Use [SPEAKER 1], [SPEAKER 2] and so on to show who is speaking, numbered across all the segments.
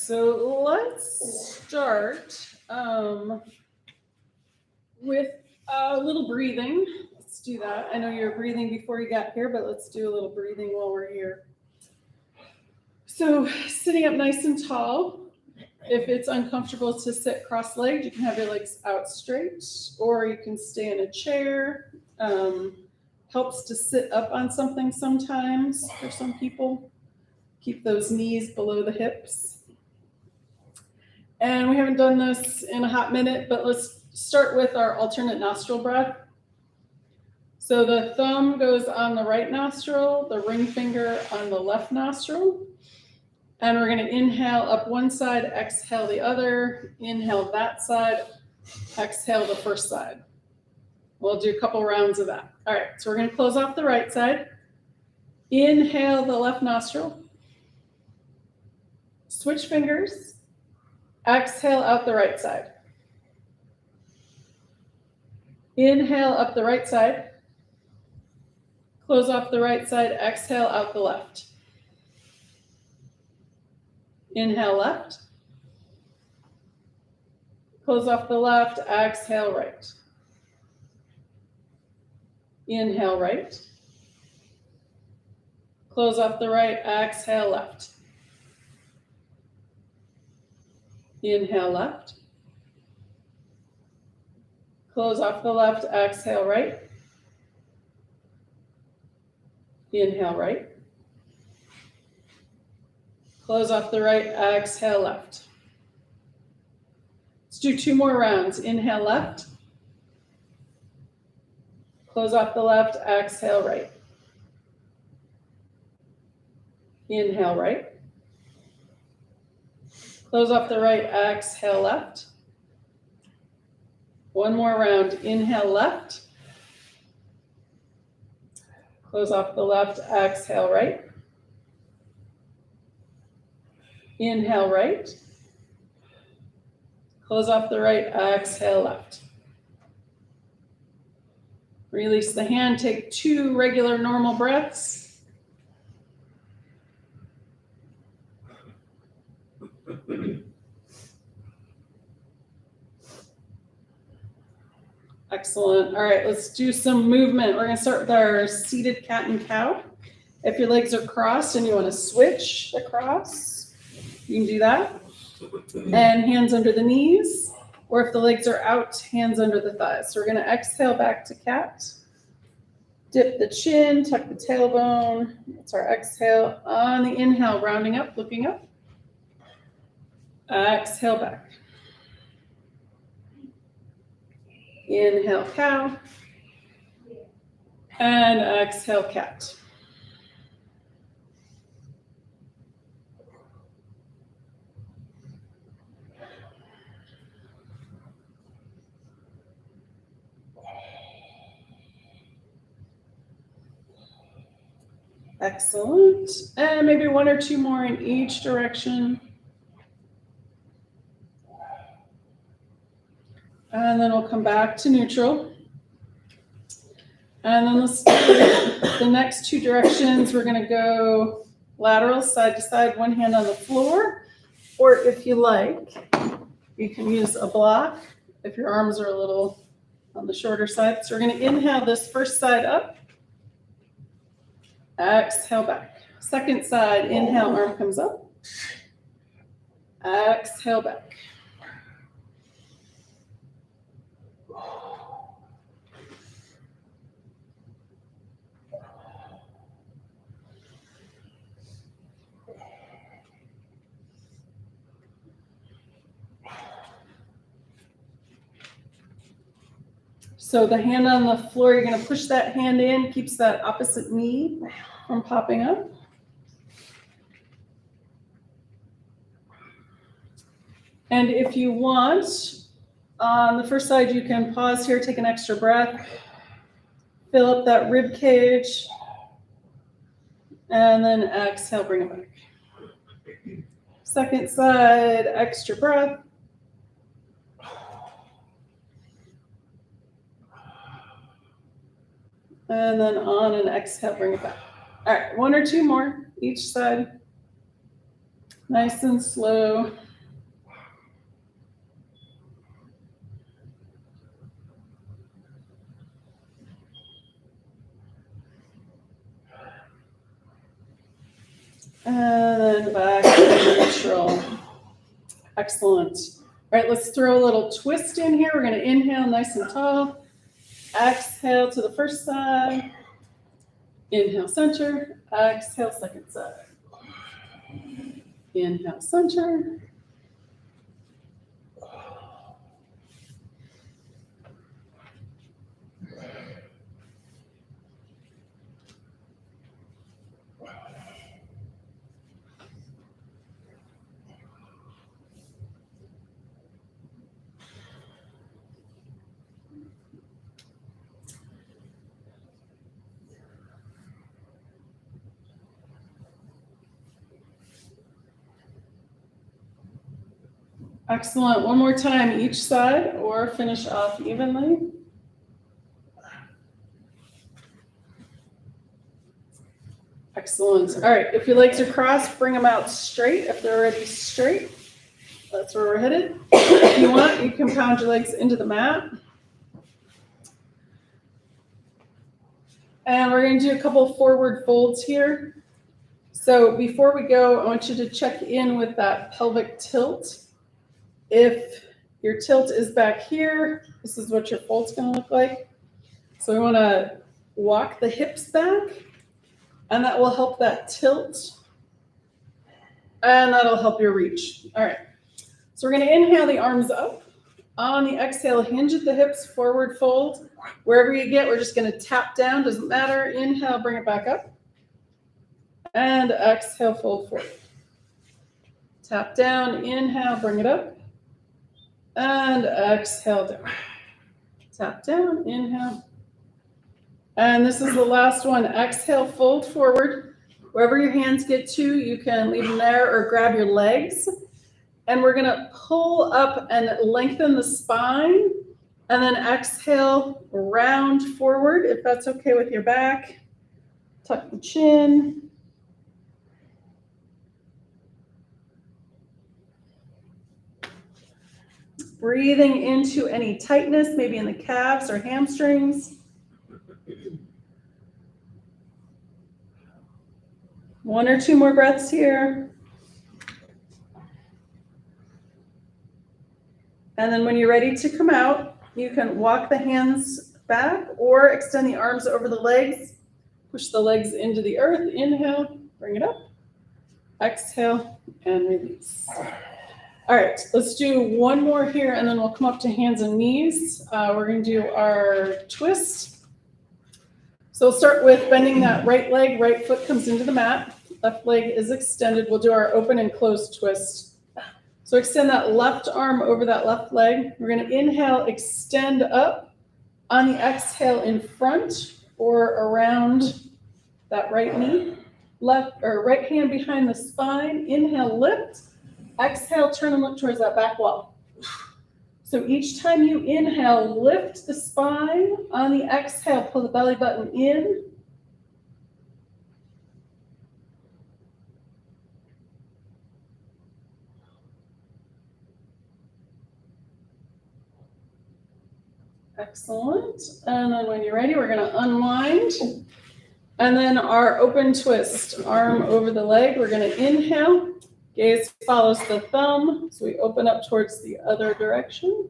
[SPEAKER 1] so let's start with a little breathing. Let's do that. I know you were breathing before you got here, but let's do a little breathing while we're here. So sitting up nice and tall. If it's uncomfortable to sit cross-legged, you can have your legs out straight, or you can stay in a chair. Helps to sit up on something sometimes for some people. Keep those knees below the hips. And we haven't done this in a hot minute, but let's start with our alternate nostril breath. So the thumb goes on the right nostril, the ring finger on the left nostril. And we're going to inhale up one side, exhale the other, inhale that side, exhale the first side. We'll do a couple rounds of that. All right, so we're going to close off the right side. Inhale the left nostril. Switch fingers. Exhale out the right side. Inhale up the right side. Close off the right side, exhale out the left. Inhale left. Close off the left, exhale right. Inhale right. Close off the right, exhale left. Inhale left. Close off the left, exhale right. Inhale right. Close off the right, exhale left. Let's do 2 more rounds. Inhale left. Close off the left, exhale right. Inhale right. Close off the right, exhale left. 1 more round. Inhale left. Close off the left, exhale right. Inhale right. Close off the right, exhale left. Release the hand, take 2 regular normal breaths. Excellent. All right, let's do some movement. We're going to start with our seated cat and cow. If your legs are crossed and you want to switch across, you can do that. And hands under the knees. Or if the legs are out, hands under the thighs. So we're going to exhale back to cat. Dip the chin, tuck the tailbone. That's our exhale. On the inhale, rounding up, looking up. Exhale back. Inhale, cow. And exhale, cat. Excellent. And maybe 1 or 2 more in each direction. And then we'll come back to neutral. And then let's do the next 2 directions. We're going to go lateral, side to side, 1 hand on the floor. Or if you like, you can use a block if your arms are a little on the shorter side. So we're going to inhale this first side up. Exhale back. Second side, inhale, arm comes up. Exhale back. So the hand on the floor, you're going to push that hand in, keeps that opposite knee from popping up. And if you want, on the first side, you can pause here, take an extra breath, fill up that rib cage, and then exhale, bring it back. Second side, extra breath. And then on and exhale, bring it back. All right, 1 or 2 more each side. Nice and slow. And then back to neutral. Excellent. All right, let's throw a little twist in here. We're going to inhale nice and tall. Exhale to the first side. Inhale, center. Exhale, second side. Inhale, center. Excellent. One more time each side, or finish off evenly. Excellent. All right, if your legs are crossed, bring them out straight. If they're already straight, that's where we're headed. If you want, you can pound your legs into the mat. And we're going to do a couple forward folds here. So before we go, I want you to check in with that pelvic tilt. If your tilt is back here, this is what your fold's going to look like. So we want to walk the hips back, and that will help that tilt, and that'll help your reach. All right, so we're going to inhale the arms up. On the exhale, hinge at the hips, forward fold. Wherever you get, we're just going to tap down, doesn't matter. Inhale, bring it back up. And exhale, fold forward. Tap down, inhale, bring it up. And exhale down. Tap down, inhale. And this is the last one. Exhale, fold forward. Wherever your hands get to, you can leave them there or grab your legs. And we're gonna pull up and lengthen the spine. And then exhale, round forward, if that's okay with your back. Tuck the chin. Breathing into any tightness, maybe in the calves or hamstrings. One or two more breaths here. And then when you're ready to come out, you can walk the hands back or extend the arms over the legs. Push the legs into the earth. Inhale, bring it up. Exhale, and release. All right, let's do one more here, and then we'll come up to hands and knees. We're going to do our twist. So we'll start with bending that right leg. Right foot comes into the mat. Left leg is extended. We'll do our open and closed twist. So extend that left arm over that left leg. We're going to inhale, extend up. On the exhale, in front or around that right knee. Left or right hand behind the spine. Inhale, lift. Exhale, turn and look towards that back wall. So each time you inhale, lift the spine. On the exhale, pull the belly button in. Excellent. And then when you're ready, we're going to unwind. And then our open twist, arm over the leg. We're going to inhale. Gaze follows the thumb, so we open up towards the other direction.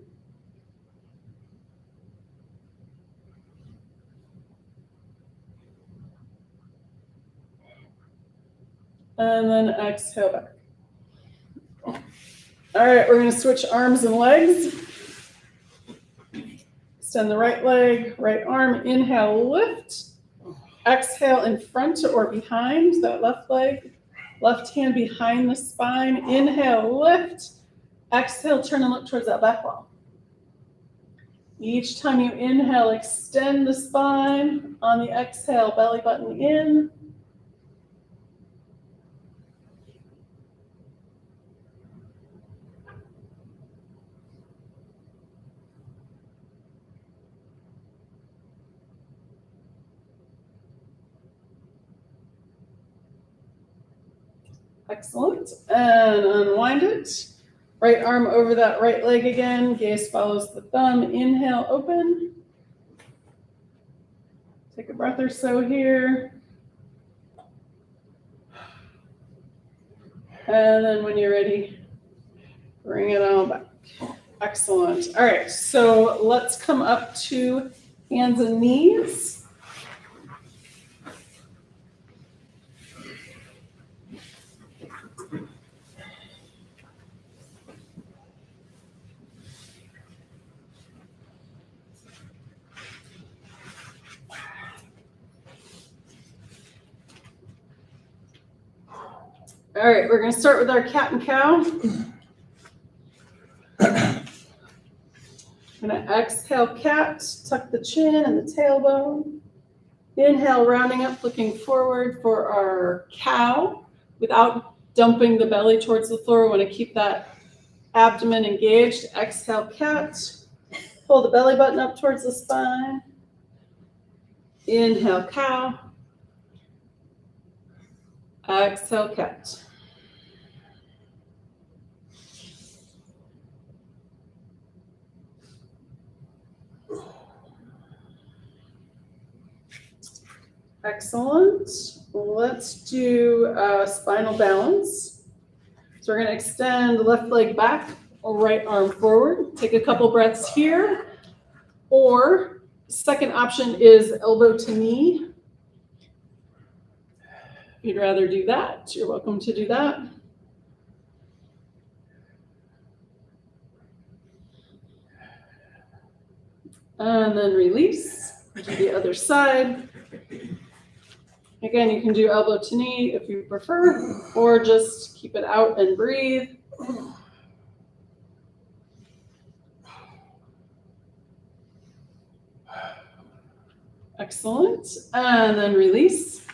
[SPEAKER 1] And then exhale back. All right, we're going to switch arms and legs. Extend the right leg, right arm, inhale, lift. Exhale in front or behind that left leg. Left hand behind the spine. Inhale, lift. Exhale, turn and look towards that back wall. Each time you inhale, extend the spine. On the exhale, belly button in. Excellent. And unwind it. Right arm over that right leg again. Gaze follows the thumb. Inhale, open. Take a breath or so here. And then when you're ready, bring it on back. Excellent. All right, so let's come up to hands and knees. All right, we're going to start with our cat and cow. I'm going to exhale cat, tuck the chin and the tailbone. Inhale, rounding up, looking forward for our cow without dumping the belly towards the floor. We want to keep that abdomen engaged. Exhale cat, pull the belly button up towards the spine. Inhale cow. Exhale cat. Excellent. Let's do spinal balance. So we're going to extend the left leg back, right arm forward. Take a couple breaths here. Or second option is elbow to knee. If you'd rather do that, you're welcome to do that. And then release. Do the other side. Again, you can do elbow to knee if you prefer, or just keep it out and breathe. Excellent. And then release.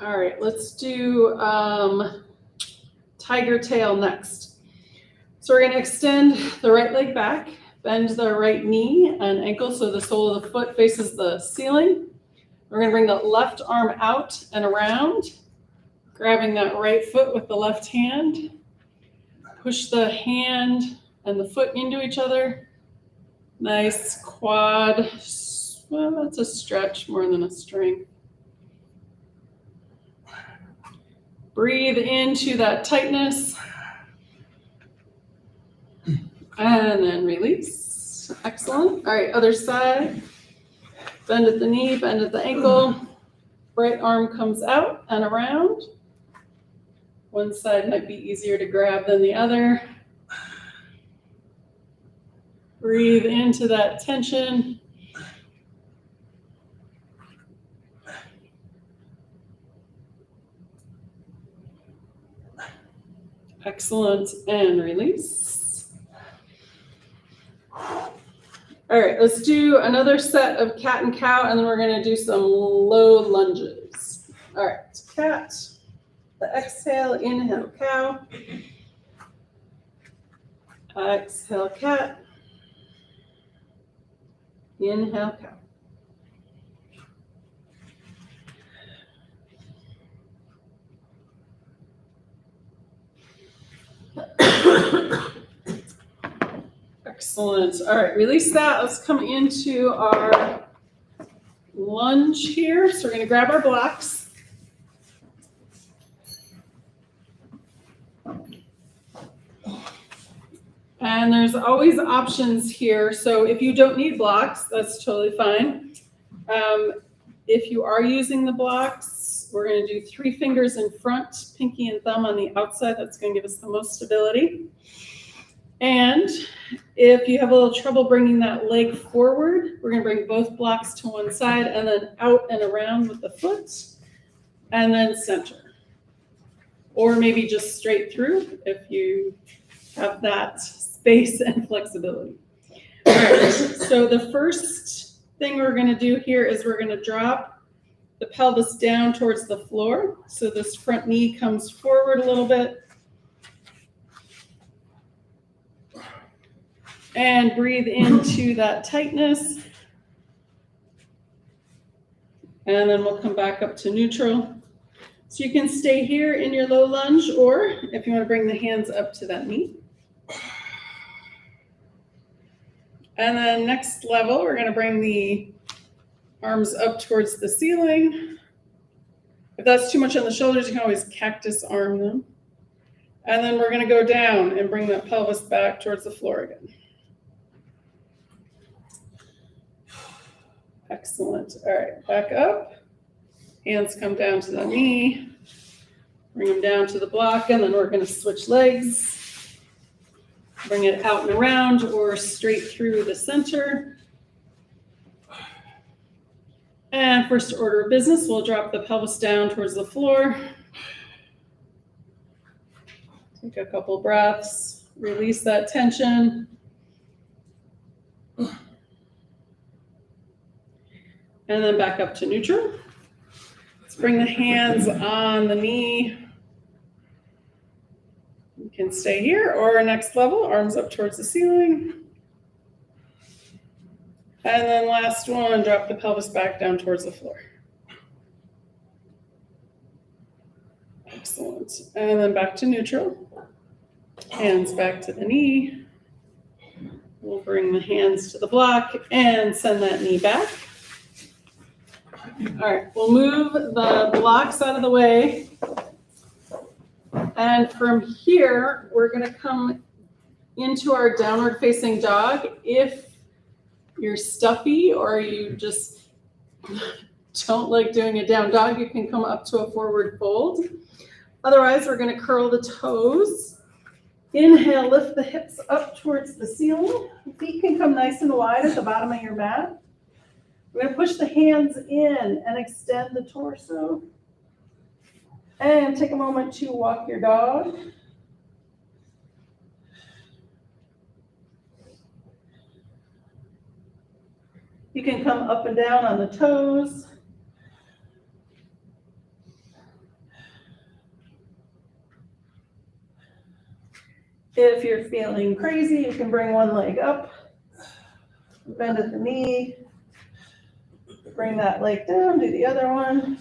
[SPEAKER 1] All right, let's do tiger tail next. So we're going to extend the right leg back. Bend the right knee and ankle so the sole of the foot faces the ceiling. We're going to bring the left arm out and around, grabbing that right foot with the left hand. Push the hand and the foot into each other. Nice quad. Well, that's a stretch more than a strength. Breathe into that tightness. And then release. Excellent. All right, other side. Bend at the knee, bend at the ankle. Right arm comes out and around. One side might be easier to grab than the other. Breathe into that tension. Excellent. And release. All right, let's do another set of cat and cow, and then we're going to do some low lunges. All right, cat. The exhale, inhale, cow. Exhale, cat. Inhale, cow. Excellent. All right, release that. Let's come into our lunge here. So we're going to grab our blocks. And there's always options here. So if you don't need blocks, that's totally fine. If you are using the blocks, we're going to do 3 fingers in front, pinky and thumb on the outside. That's going to give us the most stability. And if you have a little trouble bringing that leg forward, we're going to bring both blocks to one side and then out and around with the foot and then center. Or maybe just straight through if you have that space and flexibility. All right, so the first thing we're going to do here is we're going to drop the pelvis down towards the floor. So this front knee comes forward a little bit. And breathe into that tightness. And then we'll come back up to neutral. So you can stay here in your low lunge, or if you want to bring the hands up to that knee. And then next level, we're going to bring the arms up towards the ceiling. If that's too much on the shoulders, you can always cactus arm them. And then we're going to go down and bring that pelvis back towards the floor again. Excellent. All right, back up. Hands come down to the knee. Bring them down to the block, and then we're going to switch legs. Bring it out and around or straight through the center. And first order of business, we'll drop the pelvis down towards the floor. Take a couple breaths, release that tension. And then back up to neutral. Let's bring the hands on the knee. You can stay here or next level, arms up towards the ceiling. And then last one, drop the pelvis back down towards the floor. Excellent. And then back to neutral. Hands back to the knee. We'll bring the hands to the block and send that knee back. All right, we'll move the blocks out of the way. And from here, we're going to come into our downward facing dog. If you're stuffy or you just don't like doing a down dog, you can come up to a forward fold. Otherwise, we're going to curl the toes. Inhale, lift the hips up towards the ceiling. Feet can come nice and wide at the bottom of your mat. We're going to push the hands in and extend the torso. And take a moment to walk your dog. You can come up and down on the toes. If you're feeling crazy, you can bring one leg up, bend at the knee, bring that leg down, do the other one.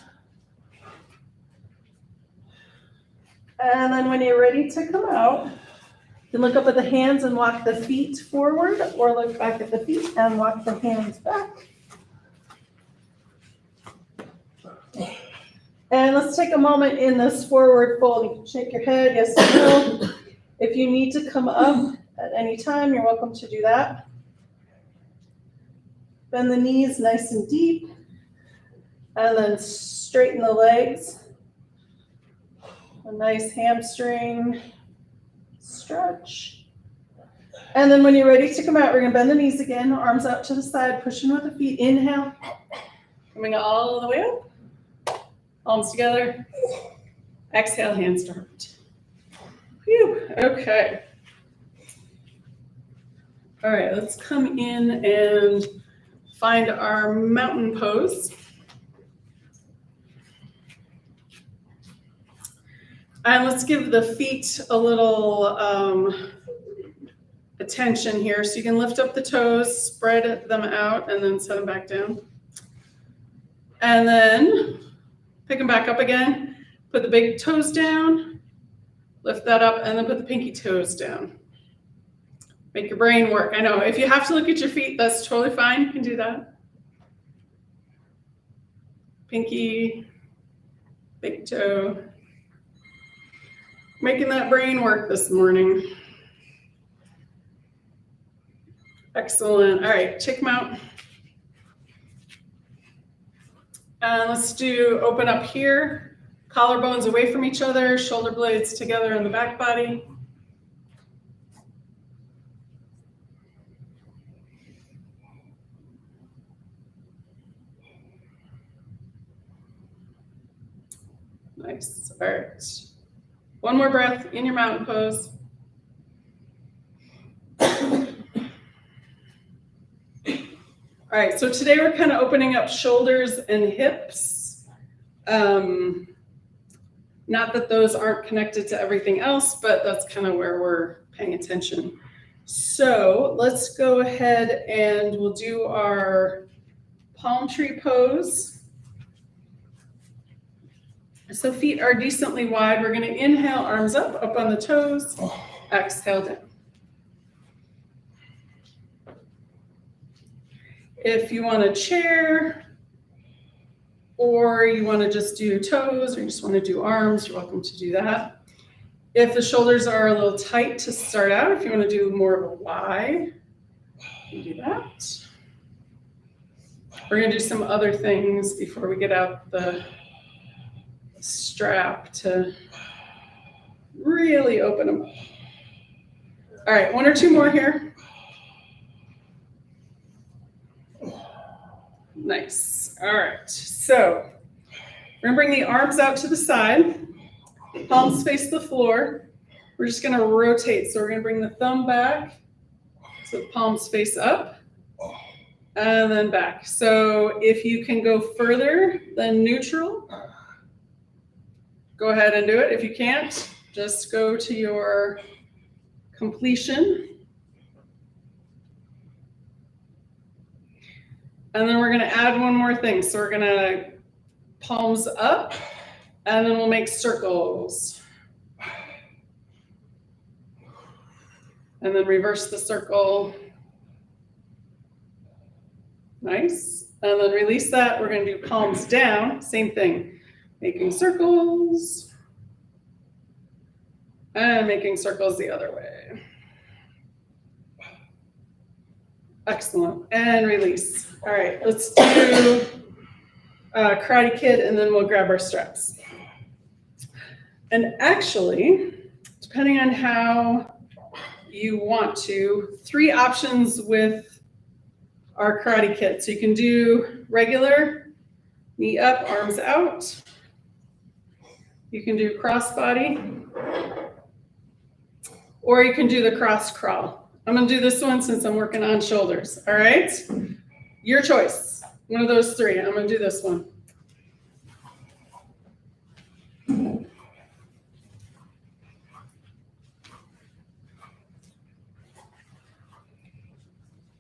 [SPEAKER 1] And then when you're ready to come out, you can look up at the hands and walk the feet forward, or look back at the feet and walk the hands back. And let's take a moment in this forward fold. You can shake your head, yes or no. If you need to come up at any time, you're welcome to do that. Bend the knees nice and deep, and then straighten the legs. A nice hamstring stretch. And then when you're ready to come out, we're going to bend the knees again, arms out to the side, pushing with the feet. Inhale, coming all the way up, palms together. Exhale, hands to heart. Phew, okay. All right, let's come in and find our mountain pose. And let's give the feet a little attention here. So you can lift up the toes, spread them out, and then set them back down. And then pick them back up again. Put the big toes down, lift that up, and then put the pinky toes down. Make your brain work. I know, if you have to look at your feet, that's totally fine. You can do that. Pinky, big toe. Making that brain work this morning. Excellent. All right, check them out. And let's do open up here. Collarbones away from each other, shoulder blades together in the back body. Nice. All right. One more breath in your mountain pose. All right, so today we're kind of opening up shoulders and hips. Not that those aren't connected to everything else, but that's kind of where we're paying attention. So let's go ahead and we'll do our palm tree pose. So feet are decently wide. We're going to inhale, arms up on the toes. Exhale down. If you want a chair, or you want to just do toes, or you just want to do arms, you're welcome to do that. If the shoulders are a little tight to start out, if you want to do more of a Y, you can do that. We're going to do some other things before we get out the strap to really open them up. All right, one or two more here. Nice. All right, so we're gonna bring the arms out to the side, palms face the floor. We're just gonna rotate. So we're gonna bring the thumb back, so the palms face up, and then back. So if you can go further than neutral, go ahead and do it. If you can't, just go to your completion. And then we're going to add one more thing. So we're going to palms up, and then we'll make circles. And then reverse the circle. Nice. And then release that. We're going to do palms down. Same thing. Making circles. And making circles the other way. Excellent. And release. All right, let's do Karate Kid, and then we'll grab our straps. And actually, depending on how you want to, 3 options with our Karate Kid. So you can do regular, knee up, arms out. You can do crossbody, or you can do the cross crawl. I'm going to do this one since I'm working on shoulders. All right? Your choice. One of those 3. I'm going to do this one.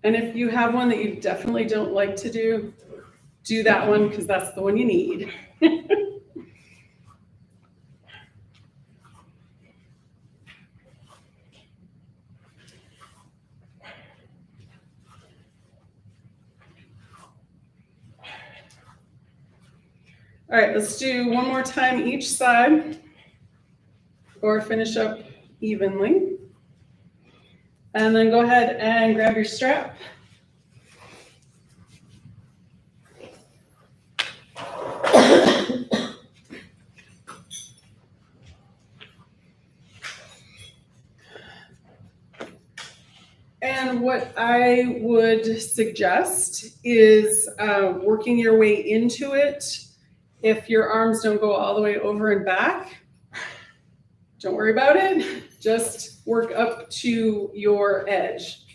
[SPEAKER 1] And if you have one that you definitely don't like to do that one, because that's the one you need. All right, let's do one more time each side, or finish up evenly. And then go ahead and grab your strap. And what I would suggest is working your way into it. If your arms don't go all the way over and back, don't worry about it. Just work up to your edge.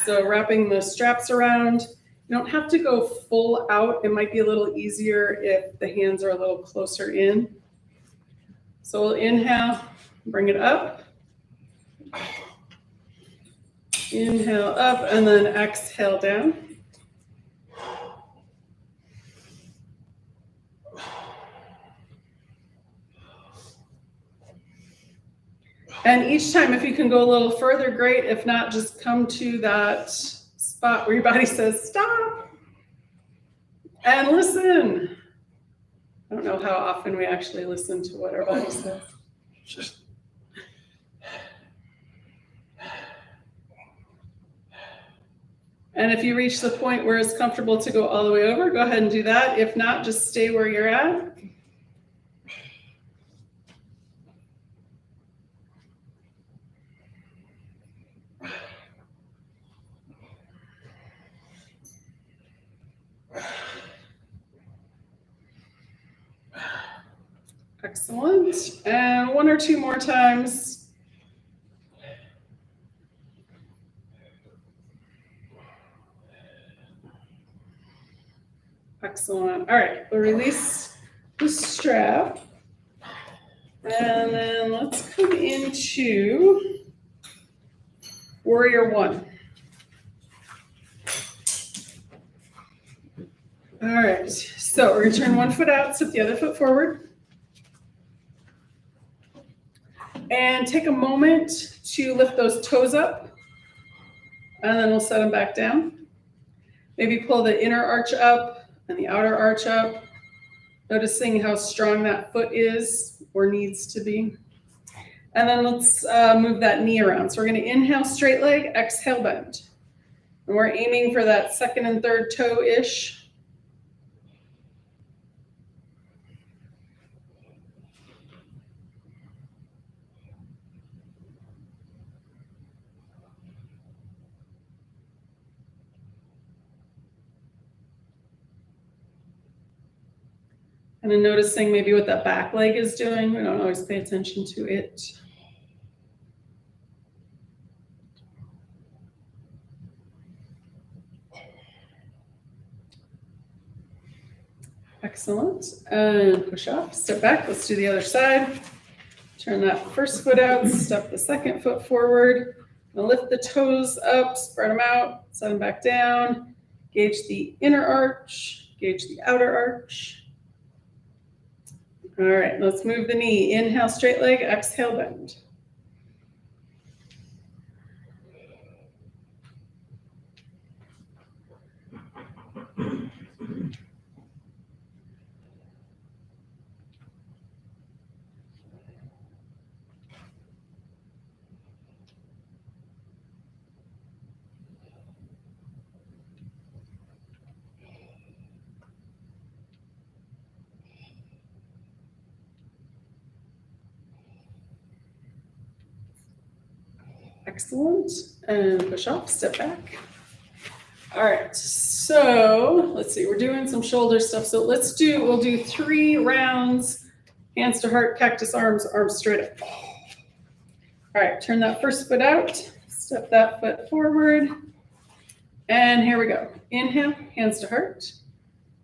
[SPEAKER 1] So wrapping the straps around, you don't have to go full out. It might be a little easier if the hands are a little closer in. So we'll inhale, bring it up. Inhale up, and then exhale down. And each time, if you can go a little further, great. If not, just come to that spot where your body says, stop, and listen. I don't know how often we actually listen to what our body says. And if you reach the point where it's comfortable to go all the way over, go ahead and do that. If not, just stay where you're at. Excellent. And one or two more times. Excellent. All right, we'll release the strap. And then let's come into Warrior One. All right, so we're gonna turn one foot out, step the other foot forward. And take a moment to lift those toes up, and then we'll set them back down. Maybe pull the inner arch up and the outer arch up, noticing how strong that foot is or needs to be. And then let's move that knee around. So we're going to inhale, straight leg, exhale, bend. And we're aiming for that second and third toe-ish. And then noticing maybe what that back leg is doing. We don't always pay attention to it. Excellent. And push up, step back. Let's do the other side. Turn that first foot out, step the second foot forward. And lift the toes up, spread them out, set them back down. Gauge the inner arch, gauge the outer arch. All right, let's move the knee. Inhale, straight leg, exhale, bend. Excellent. And push off, step back. All right, so let's see, we're doing some shoulder stuff. So we'll do 3 rounds, hands to heart, cactus arms, arms straight up. All right, turn that first foot out, step that foot forward. And here we go. Inhale, hands to heart.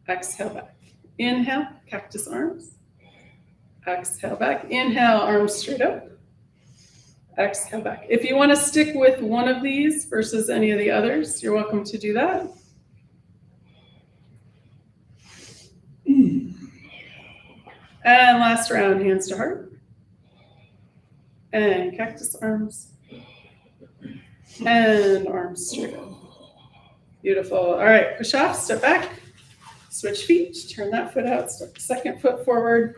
[SPEAKER 1] Exhale back. Inhale, cactus arms. Exhale back. Inhale, arms straight up. Exhale back. If you want to stick with one of these versus any of the others, you're welcome to do that. And last round, hands to heart. And cactus arms. And arms straight up. Beautiful. All right, push off, step back. Switch feet, turn that foot out, step the second foot forward.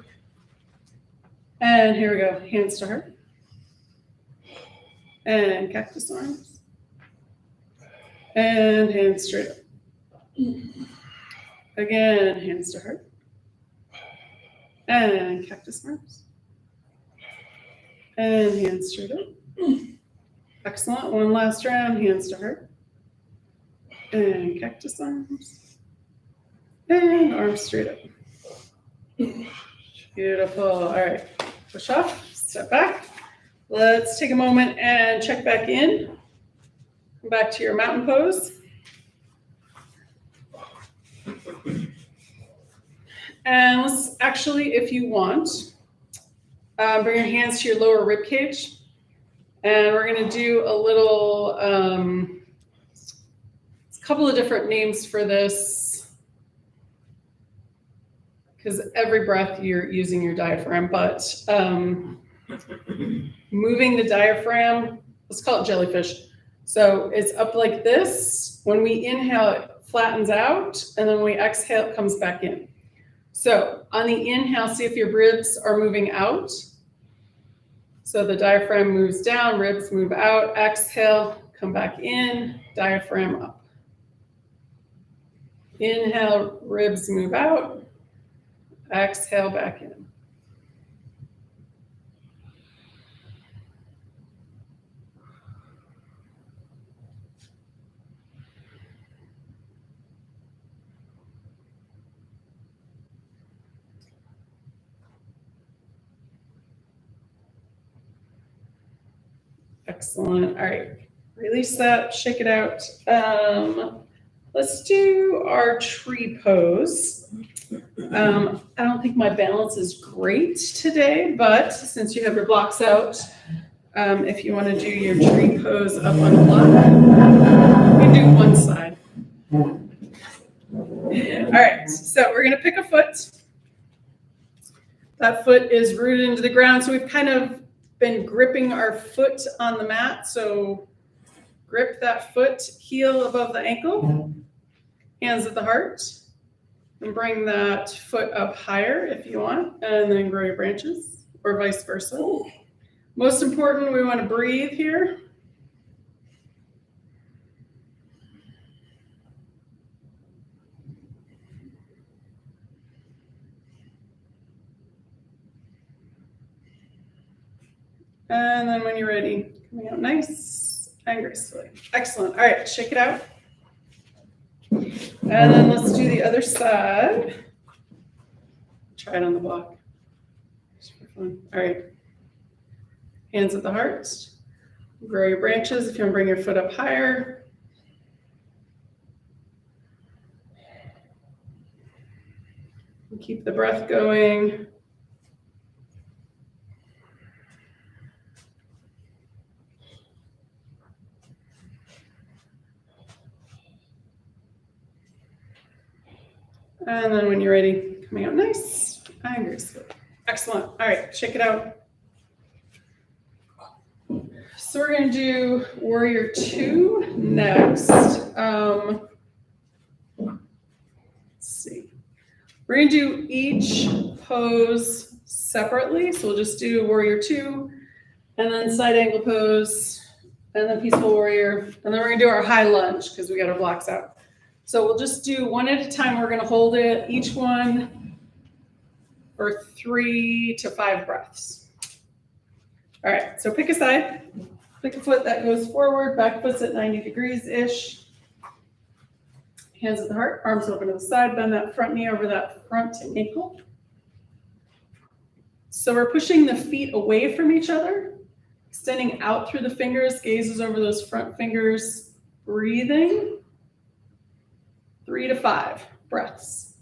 [SPEAKER 1] And here we go, hands to heart. And cactus arms. And hands straight up. Again, hands to heart. And cactus arms. And hands straight up. Excellent. One last round, hands to heart. And cactus arms. And arms straight up. Beautiful. All right. Push off, step back. Let's take a moment and check back in. Come back to your mountain pose. And let's actually, if you want, bring your hands to your lower rib cage. And we're going to do a little, a couple of different names for this, because every breath you're using your diaphragm, but moving the diaphragm, let's call it jellyfish. So it's up like this. When we inhale, it flattens out, and then when we exhale, it comes back in. So on the inhale, see if your ribs are moving out. So the diaphragm moves down, ribs move out. Exhale, come back in, diaphragm up. Inhale, ribs move out. Exhale, back in. Excellent. All right. Release that, shake it out. Let's do our tree pose. I don't think my balance is great today, but since you have your blocks out, if you want to do your tree pose up on a block, you can do one side. All right, so we're going to pick a foot. That foot is rooted into the ground, so we've kind of been gripping our foot on the mat. So grip that foot heel above the ankle, hands at the heart, and bring that foot up higher if you want, and then grow your branches, or vice versa. Most important, we want to breathe here. And then when you're ready, coming out nice and gracefully. Excellent. All right, shake it out. And then let's do the other side. Try it on the block. Just for fun. All right. Hands at the heart. Grow your branches if you want to bring your foot up higher. And keep the breath going. And then when you're ready, coming out nice and gracefully. Excellent. All right, shake it out. So we're going to do Warrior 2 next. Let's see. We're going to do each pose separately. So we'll just do Warrior 2, and then side angle pose, and then Peaceful Warrior. And then we're going to do our high lunge because we got our blocks out. So we'll just do one at a time. We're going to hold it, each one for 3 to 5 breaths. All right, so pick a side. Pick a foot that goes forward, back foot's at 90 degrees-ish. Hands at the heart, arms open to the side, bend that front knee over that front ankle. So we're pushing the feet away from each other, extending out through the fingers, gazes over those front fingers, breathing. 3 to 5 breaths.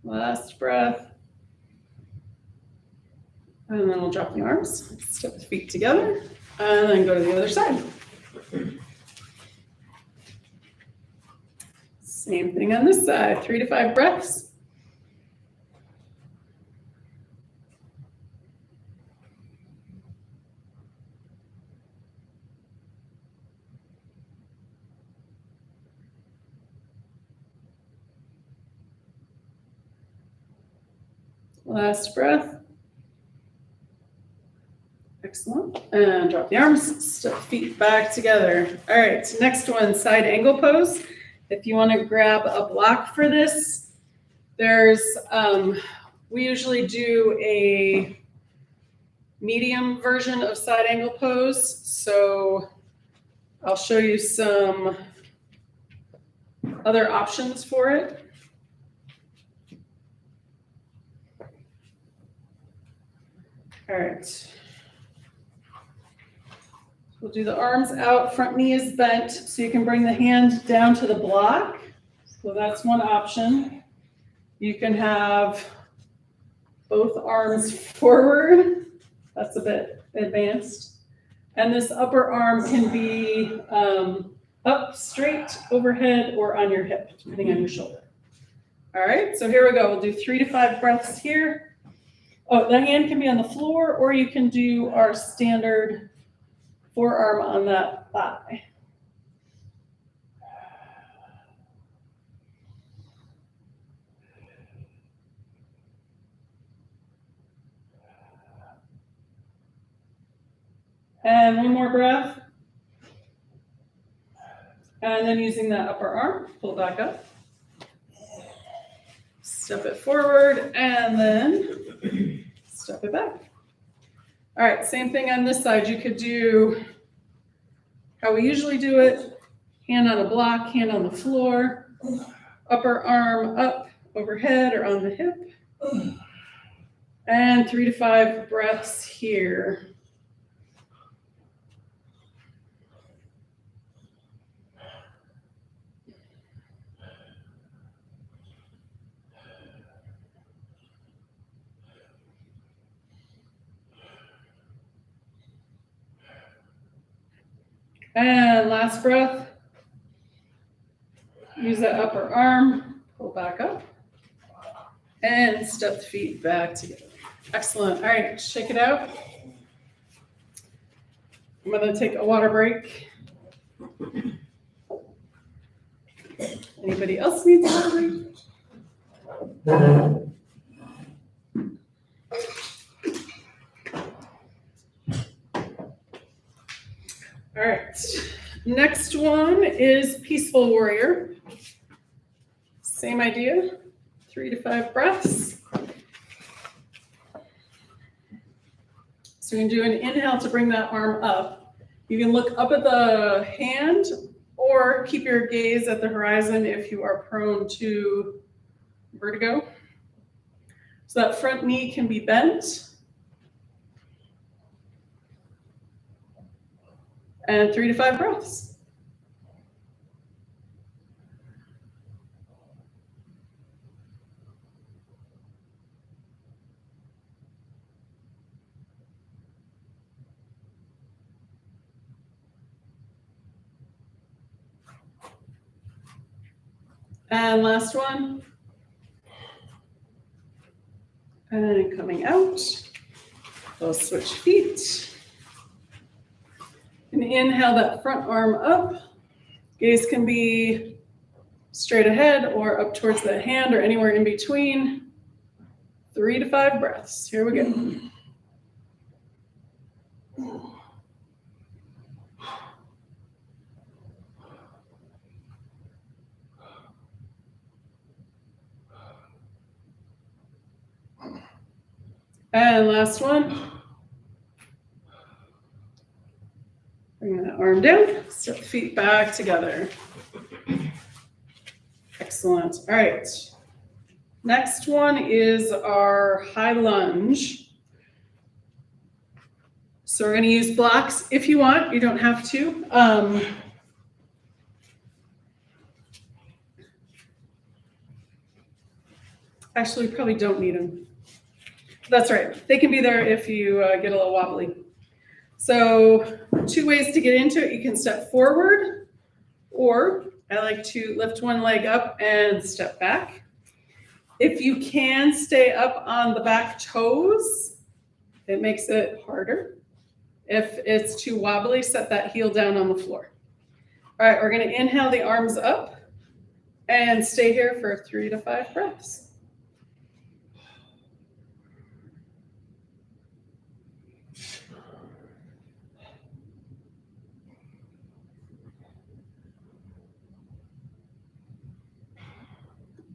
[SPEAKER 1] Last breath. And then we'll drop the arms, step the feet together, and then go to the other side. Same thing on this side, 3 to 5 breaths. Last breath. Excellent. And drop the arms, step feet back together. All right, next one, side angle pose. If you want to grab a block for this, there's, we usually do a medium version of side angle pose. So I'll show you some other options for it. All right. We'll do the arms out, front knee is bent, so you can bring the hand down to the block. So that's one option. You can have both arms forward. That's a bit advanced. And this upper arm can be up straight overhead or on your hip, depending on your shoulder. All right, so here we go. We'll do 3 to 5 breaths here. Oh, the hand can be on the floor, or you can do our standard forearm on that thigh. And one more breath. And then using that upper arm, pull back up. Step it forward, and then step it back. All right, same thing on this side. You could do how we usually do it. Hand on a block, hand on the floor. Upper arm up overhead or on the hip. And 3 to 5 breaths here. And last breath. Use that upper arm, pull back up. And step the feet back together. Excellent. All right, shake it out. I'm going to take a water break. Anybody else needs a water break? All right, next one is Peaceful Warrior. Same idea, 3 to 5 breaths. So you can do an inhale to bring that arm up. You can look up at the hand or keep your gaze at the horizon if you are prone to vertigo. So that front knee can be bent. And 3 to 5 breaths. And last one. And coming out, we'll switch feet. And inhale that front arm up. Gaze can be straight ahead or up towards the hand or anywhere in between. 3 to 5 breaths. Here we go. And last one. Bring that arm down, step the feet back together. Excellent. All right. Next one is our high lunge. So we're going to use blocks if you want. You don't have to. Actually, we probably don't need them. That's right. They can be there if you get a little wobbly. So 2 ways to get into it. You can step forward, or I like to lift one leg up and step back. If you can stay up on the back toes, it makes it harder. If it's too wobbly, set that heel down on the floor. All right, we're going to inhale the arms up and stay here for 3 to 5 breaths.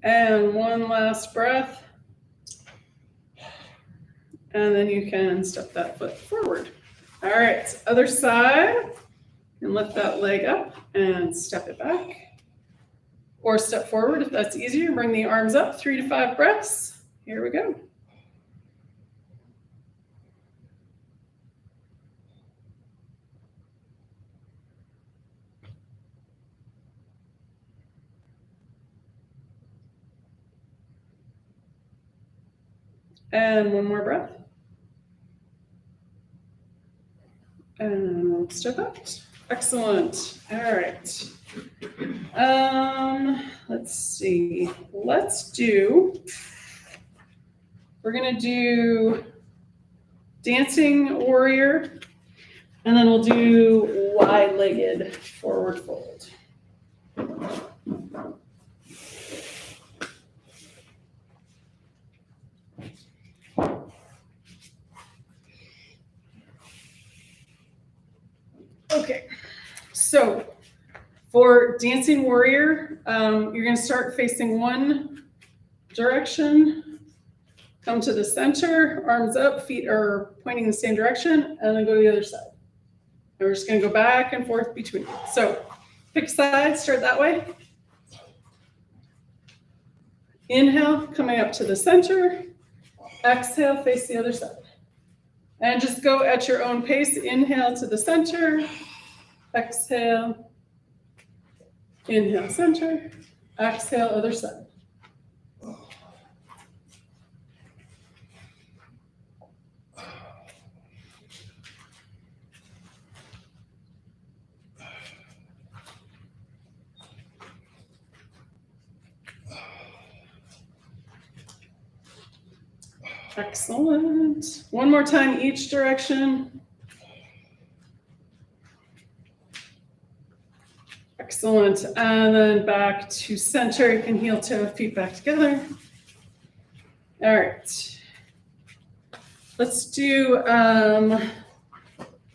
[SPEAKER 1] And one last breath. And then you can step that foot forward. All right, other side. And lift that leg up and step it back. Or step forward if that's easier. Bring the arms up, 3 to 5 breaths. Here we go. And one more breath. And we'll step out. Excellent. All right. Let's see. We're going to do Dancing Warrior, and then we'll do wide-legged forward fold. Okay, so for Dancing Warrior, you're going to start facing one direction, come to the center, arms up, feet are pointing the same direction, and then go to the other side. And we're just going to go back and forth between. So pick a side, start that way. Inhale, coming up to the center. Exhale, face the other side. And just go at your own pace. Inhale to the center. Exhale. Inhale, center. Exhale, other side. Excellent. One more time, each direction. Excellent. And then back to center. You can heel toe, feet back together. All right. Let's do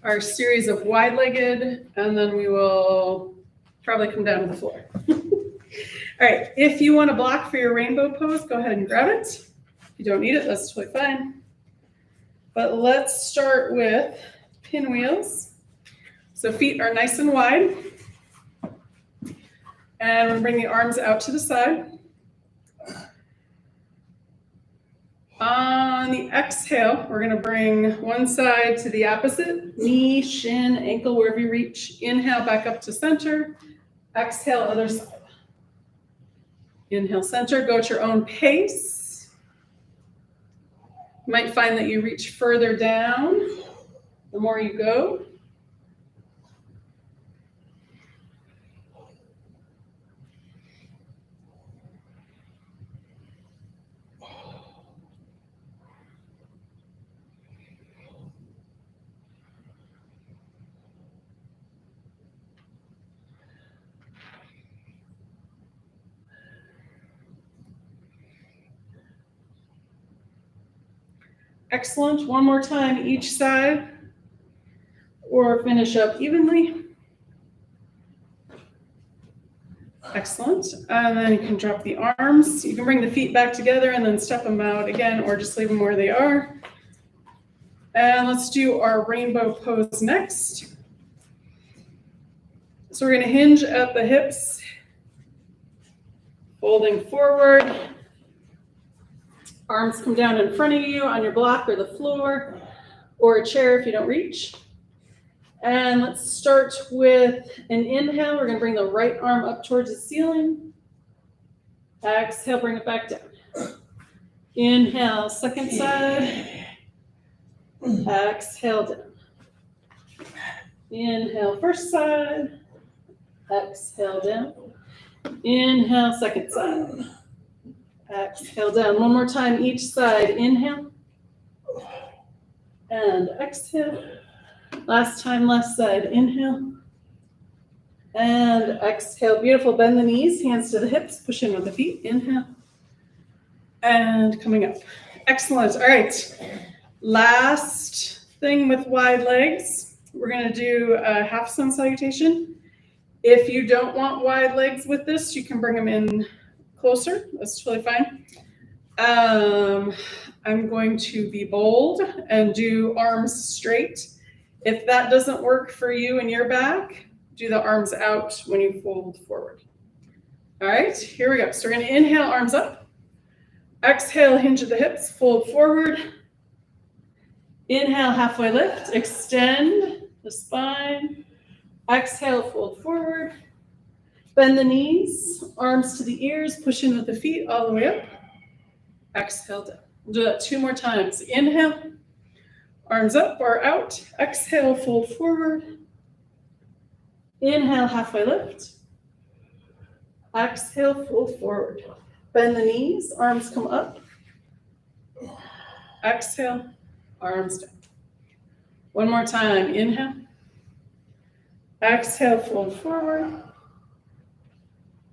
[SPEAKER 1] our series of wide-legged, and then we will probably come down to the floor. All right. If you want a block for your rainbow pose, go ahead and grab it. If you don't need it, that's totally fine. But let's start with pinwheels. So feet are nice and wide. And we're going to bring the arms out to the side. On the exhale, we're going to bring one side to the opposite, knee, shin, ankle, wherever you reach. Inhale, back up to center. Exhale, other side. Inhale, center, go at your own pace. You might find that you reach further down the more you go. Excellent. One more time each side, or finish up evenly. Excellent. And then you can drop the arms. You can bring the feet back together and then step them out again, or just leave them where they are. And let's do our rainbow pose next. So we're going to hinge at the hips, folding forward. Arms come down in front of you on your block or the floor or a chair if you don't reach. And let's start with an inhale. We're going to bring the right arm up towards the ceiling. Exhale, bring it back down. Inhale, second side. Exhale, down. Inhale, first side. Exhale, down. Inhale, second side. Exhale, down. One more time, each side. Inhale. And exhale. Last time, left side. Inhale. And exhale. Beautiful. Bend the knees, hands to the hips. Push in with the feet. Inhale. And coming up. Excellent. All right. Last thing with wide legs. We're going to do a half sun salutation. If you don't want wide legs with this, you can bring them in closer. That's totally fine. I'm going to be bold and do arms straight. If that doesn't work for you and your back, do the arms out when you fold forward. All right, here we go. So we're going to inhale, arms up. Exhale, hinge at the hips, fold forward. Inhale, halfway lift, extend the spine. Exhale, fold forward. Bend the knees, arms to the ears, push in with the feet all the way up. Exhale down. We'll do that 2 more times. Inhale, arms up or out. Exhale, fold forward. Inhale, halfway lift. Exhale, fold forward. Bend the knees, arms come up. Exhale, arms down. One more time. Inhale. Exhale, fold forward.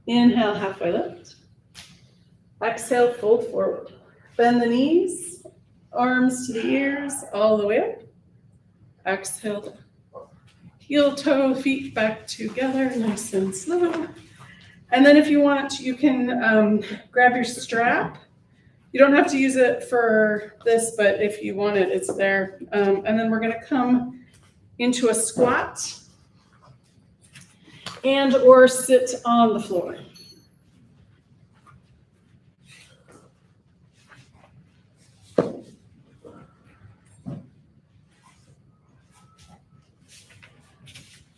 [SPEAKER 1] Inhale, halfway lift. Exhale, fold forward. Bend the knees, arms to the ears, all the way up. Exhale down. Heel, toe, feet back together, nice and slow. And then if you want, you can grab your strap. You don't have to use it for this, but if you want it, it's there. And then we're going to come into a squat and or sit on the floor.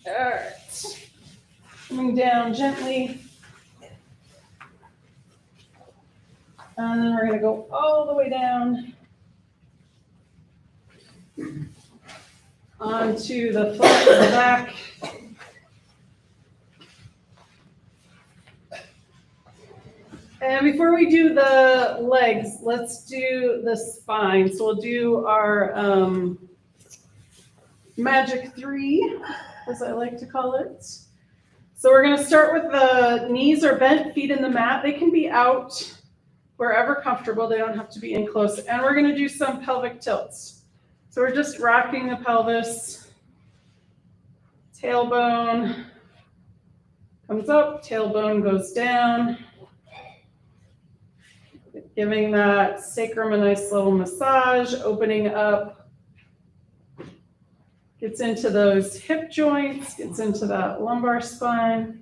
[SPEAKER 1] All right, coming down gently. And then we're going to go all the way down onto the front and the back. And before we do the legs, let's do the spine. So we'll do our magic 3, as I like to call it. So we're going to start with the knees are bent, feet in the mat. They can be out wherever comfortable. They don't have to be in close. And we're going to do some pelvic tilts. So we're just rocking the pelvis. Tailbone comes up, tailbone goes down. Giving that sacrum a nice little massage, opening up. Gets into those hip joints, gets into that lumbar spine.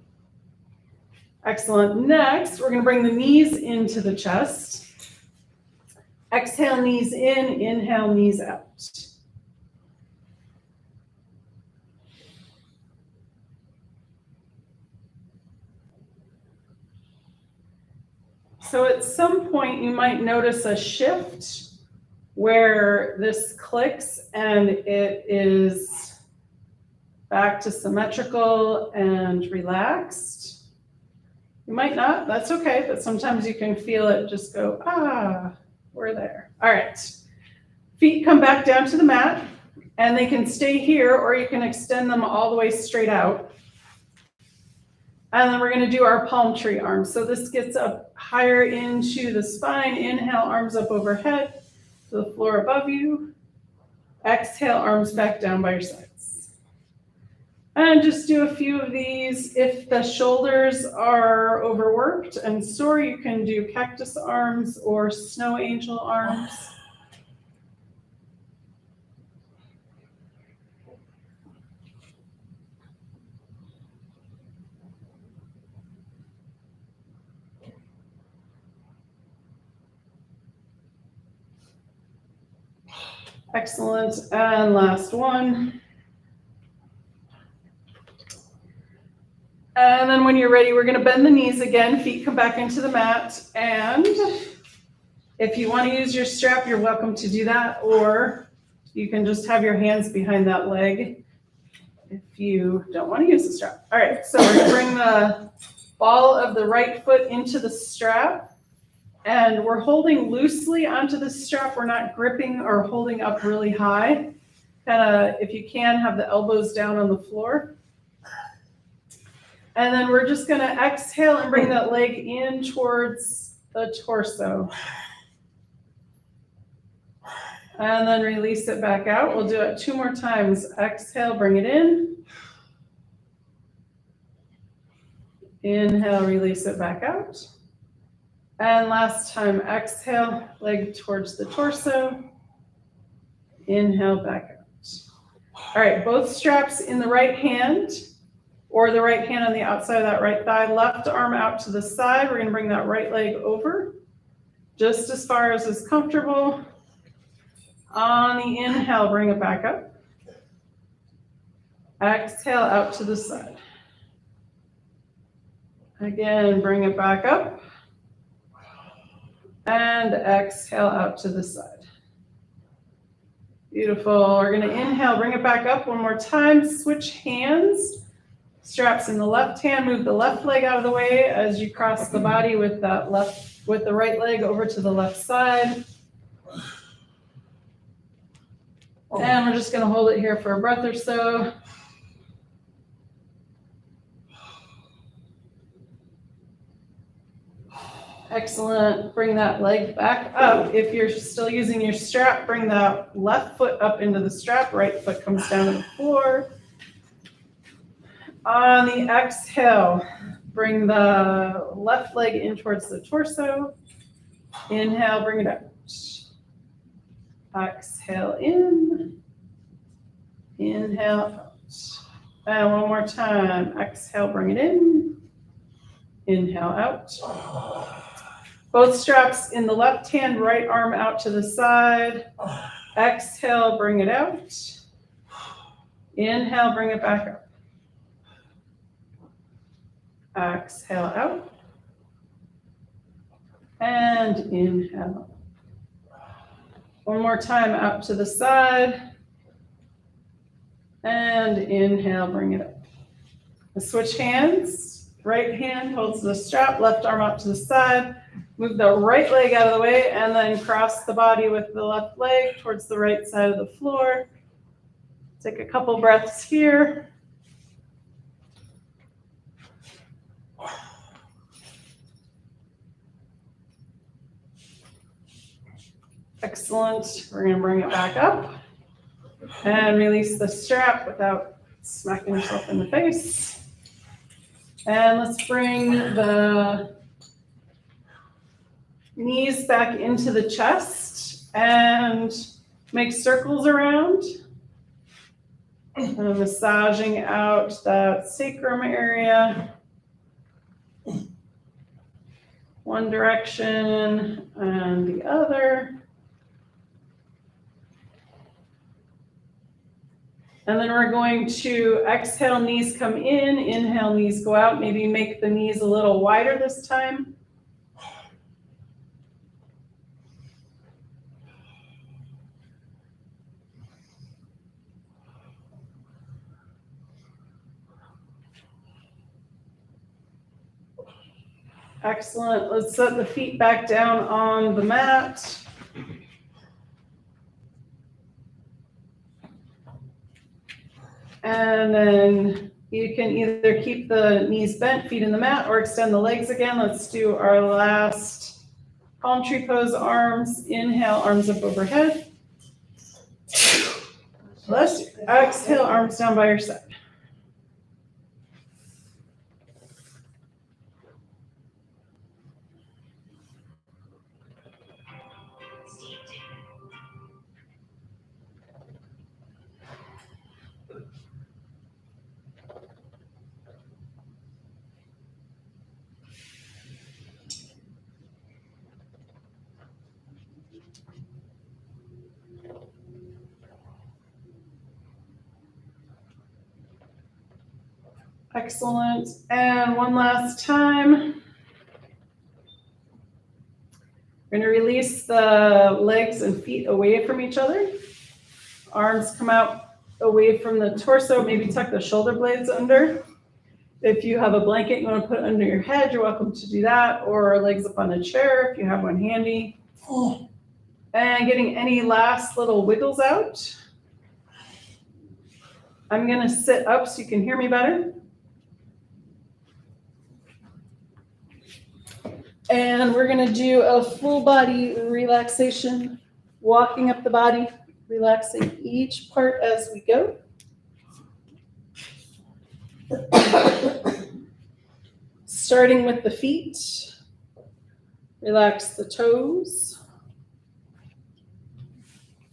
[SPEAKER 1] Excellent. Next, we're going to bring the knees into the chest. Exhale, knees in, inhale, knees out. So at some point, you might notice a shift where this clicks and it is back to symmetrical and relaxed. You might not, that's okay, but sometimes you can feel it just go, we're there. All right, feet come back down to the mat and they can stay here or you can extend them all the way straight out. And then we're going to do our palm tree arms. So this gets up higher into the spine. Inhale, arms up overhead to the floor above you. Exhale, arms back down by your sides. And just do a few of these. If the shoulders are overworked and sore, you can do cactus arms or snow angel arms. Excellent. And last one. And then when you're ready, we're going to bend the knees again. Feet come back into the mat. And if you want to use your strap, you're welcome to do that. Or you can just have your hands behind that leg if you don't want to use the strap. All right, so we're going to bring the ball of the right foot into the strap. And we're holding loosely onto the strap. We're not gripping or holding up really high. Kind of, if you can, have the elbows down on the floor. And then we're just going to exhale and bring that leg in towards the torso. And then release it back out. We'll do it 2 more times. Exhale, bring it in. Inhale, release it back out. And last time, exhale, leg towards the torso. Inhale, back out. All right, both straps in the right hand or the right hand on the outside of that right thigh. Left arm out to the side. We're going to bring that right leg over just as far as is comfortable. On the inhale, bring it back up. Exhale, out to the side. Again, bring it back up. And exhale out to the side. Beautiful. We're going to inhale, bring it back up 1 more time. Switch hands. Straps in the left hand. Move the left leg out of the way as you cross the body with the right leg over to the left side. And we're just going to hold it here for a breath or so. Excellent. Bring that leg back up. If you're still using your strap, bring that left foot up into the strap. Right foot comes down to the floor. On the exhale, bring the left leg in towards the torso. Inhale, bring it out. Exhale in. Inhale out. And 1 more time. Exhale, bring it in. Inhale out. Both straps in the left hand, right arm out to the side. Exhale, bring it out. Inhale, bring it back up. Exhale out. And inhale. 1 more time, out to the side. And inhale, bring it up. Switch hands. Right hand holds the strap, left arm out to the side. Move the right leg out of the way and then cross the body with the left leg towards the right side of the floor. Take a couple breaths here. Excellent. We're going to bring it back up and release the strap without smacking yourself in the face. And let's bring the knees back into the chest and make circles around. And massaging out that sacrum area. One direction and the other. And then we're going to exhale, knees come in, inhale, knees go out. Maybe make the knees a little wider this time. Excellent. Let's set the feet back down on the mat. And then you can either keep the knees bent, feet in the mat, or extend the legs again. Let's do our last palm tree pose, arms. Inhale, arms up overhead. Let's exhale, arms down by your side. Excellent. And one last time. We're going to release the legs and feet away from each other. Arms come out away from the torso. Maybe tuck the shoulder blades under. If you have a blanket you want to put under your head, you're welcome to do that. Or legs up on a chair if you have one handy. And getting any last little wiggles out. I'm going to sit up so you can hear me better. And we're going to do a full body relaxation, walking up the body, relaxing each part as we go. Starting with the feet, relax the toes,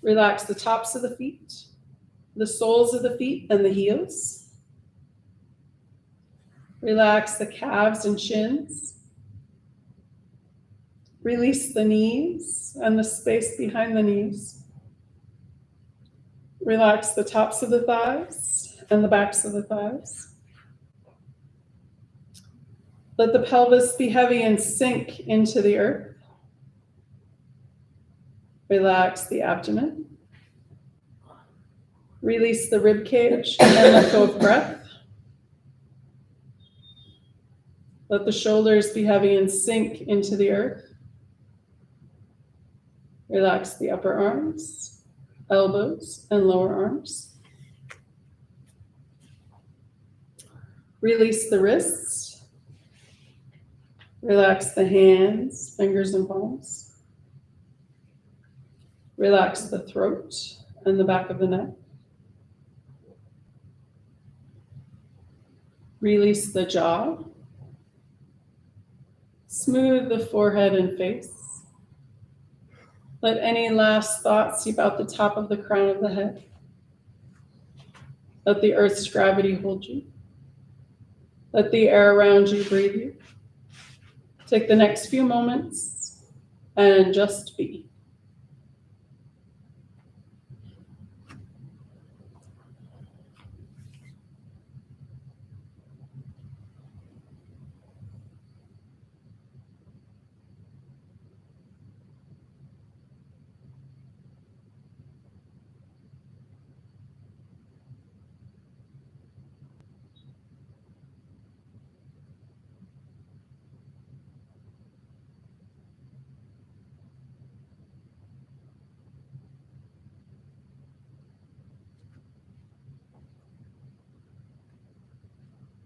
[SPEAKER 1] relax the tops of the feet, the soles of the feet and the heels. Relax the calves and shins. Release the knees and the space behind the knees. Relax the tops of the thighs and the backs of the thighs. Let the pelvis be heavy and sink into the earth. Relax the abdomen. Release the rib cage and let go of breath. Let the shoulders be heavy and sink into the earth. Relax the upper arms, elbows, and lower arms. Release the wrists. Relax the hands, fingers, and palms. Relax the throat and the back of the neck. Release the jaw. Smooth the forehead and face. Let any last thoughts seep out the top of the crown of the head. Let the earth's gravity hold you. Let the air around you breathe you. Take the next few moments and just be.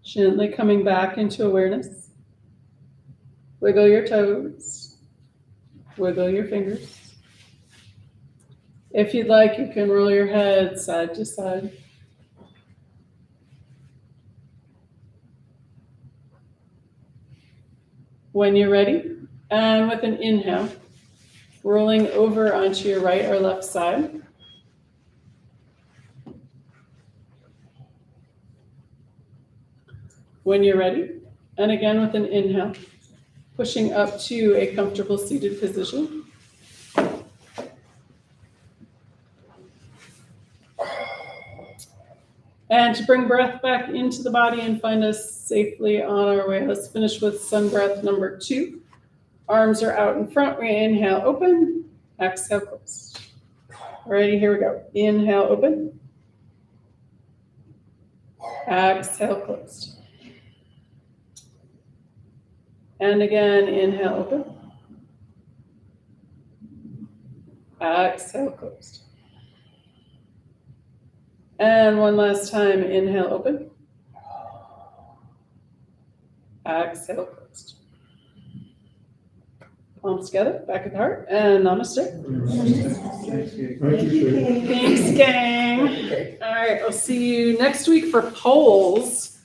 [SPEAKER 1] Gently coming back into awareness. Wiggle your toes. Wiggle your fingers. If you'd like, you can roll your head side to side. When you're ready, and with an inhale, rolling over onto your right or left side. When you're ready, and again with an inhale, pushing up to a comfortable seated position. And to bring breath back into the body and find us safely on our way, let's finish with sun breath number 2. Arms are out in front. We inhale, open. Exhale, close. Alrighty, here we go. Inhale, open. Exhale, closed. And again, inhale, open. Exhale, closed. And one last time, inhale, open. Exhale, closed. Palms together, back at the heart, and namaste. Thanks, gang. All right, I'll see you next week for polls.